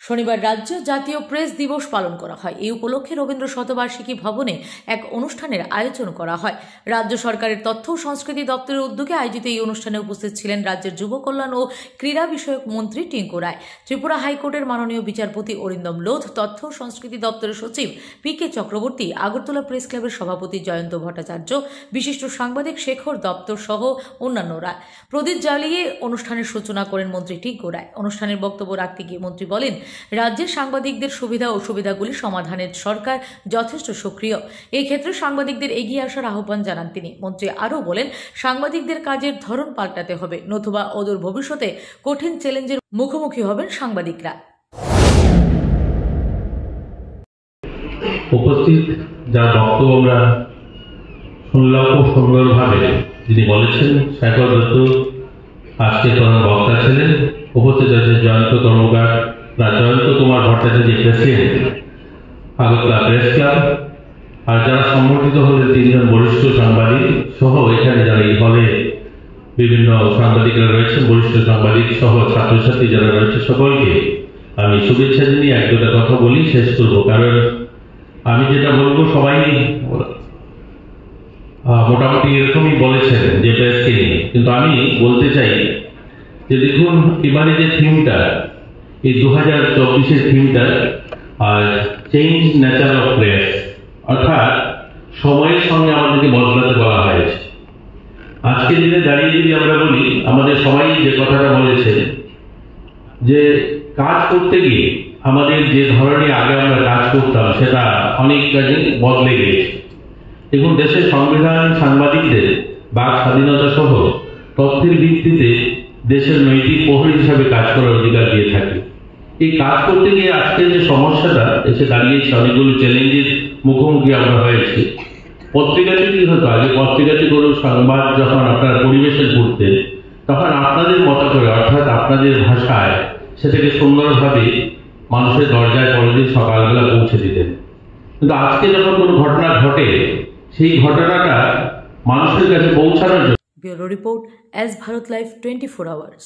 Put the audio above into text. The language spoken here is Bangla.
শনিবার রাজ্য জাতীয় প্রেস দিবস পালন করা হয়। এই উপলক্ষে রবীন্দ্র শতবার্ষিকী ভবনে এক অনুষ্ঠানের আয়োজন করা হয়। রাজ্য সরকারের তথ্য ও সংস্কৃতি দপ্তরের উদ্যোগে আয়োজিত এই অনুষ্ঠানে উপস্থিত ছিলেন রাজ্যের যুব কল্যাণ ও ক্রীড়া বিষয়ক মন্ত্রী টিঙ্কু রায়, ত্রিপুরা হাইকোর্টের মাননীয় বিচারপতি অরিন্দম লোধ, তথ্য ও সংস্কৃতি দপ্তরের সচিব পি.কে. চক্রবর্তী, আগরতলা প্রেস ক্লাবের সভাপতি জয়ন্ত ভট্টাচার্য, বিশিষ্ট সাংবাদিক শেখর দপ্তর সহ অন্যান্যরা। প্রদীপ জ্বালিয়ে অনুষ্ঠানের সূচনা করেন মন্ত্রী টিঙ্কু রায়। অনুষ্ঠানের বক্তব্য রাখতে গিয়ে মন্ত্রী বলেন, রাজ্যের সাংবাদিকদের সুবিধা অসুবিধাগুলি সমাধানের সরকার যথেষ্ট সক্রিয়। এই ক্ষেত্রে সাংবাদিকদের এগিয়ে আসার আহ্বান জানান তিনি। মন্ত্রী আরও বলেন, সাংবাদিকদের কাজের ধরন পাল্টাতে হবে, নতুবা অদূর ভবিষ্যতে কঠিন চ্যালেঞ্জের মুখোমুখি হবেন সাংবাদিকরা। উপস্থিত যার বক্তব্য আমরা শুনলাম খুব সুন্দরভাবে, যিনি বলেছেন শেখর দত্ত আজকে প্রধান বক্তা ছিলেন। উপস্থিত আছেন Jayanta Karmakar, Jayanta Kumar Bhattacharya, president Agartala press club, আর যারা সংগঠিত হলেন তিনজন বরিষ্ঠ সাংবাদিক সহ এখানে যারা এই হলে বিভিন্ন সাংবাদিকরা রয়েছেন, বরিষ্ঠ সাংবাদিক সহ ছাত্রছাত্রী যারা রয়েছে, সকলকে আমি শুভেচ্ছা জানিয়ে এক দুটা কথা বলি শেষ করব। কারণ আমি যেটা বলবো সবাই মোটামুটি এরকমই বলেছেন যে প্রেসকে নিয়ে, কিন্তু আমি বলতে চাই যে দেখুন এবারে যে থিমটা, এই 2024-এর থিমটা চেঞ্জ নেচার অফ প্রেস, অর্থাৎ সময়ের সঙ্গে আমাদেরকে বদলাতে বলা হয়েছে। আজকের দিনে দাঁড়িয়ে যদি আমরা বলি, আমাদের সবাই যে কথাটা বলেছে যে কাজ করতে গিয়ে আমাদের যে ধরনের আগে আমরা কাজ করতাম সেটা অনেক কাজে বদলে গিয়েছে। দেখুন দেশের সংবিধান সাংবাদিকদের বাক স্বাধীনতা সহ তথ্যের ভিত্তিতে দেশের নৈতিক প্রহরী হিসাবে কাজ করার অধিকার দিয়ে থাকে। এই কাজ করতে গিয়ে আজকে যে সমস্যাটা এসে দাঁড়িয়েছে, অনেকগুলো চ্যালেঞ্জের মুখোমুখি আমরা হয়েছি। পত্রিকাতে কি হতো, আগে পত্রিকাতে কোনো সংবাদ যখন আপনারা পরিবেশন করতেন তখন আপনাদের মতো করে, অর্থাৎ আপনাদের ভাষায় সেটাকে সুন্দরভাবে মানুষের দরজায় পরের সকালবেলা পৌঁছে দিতেন। কিন্তু আজকে যখন কোনো ঘটনা ঘটে, সেই ঘটনাটা মানুষের কাছে পৌঁছানোর জন্য bureau report, S Bharat live 24 hours.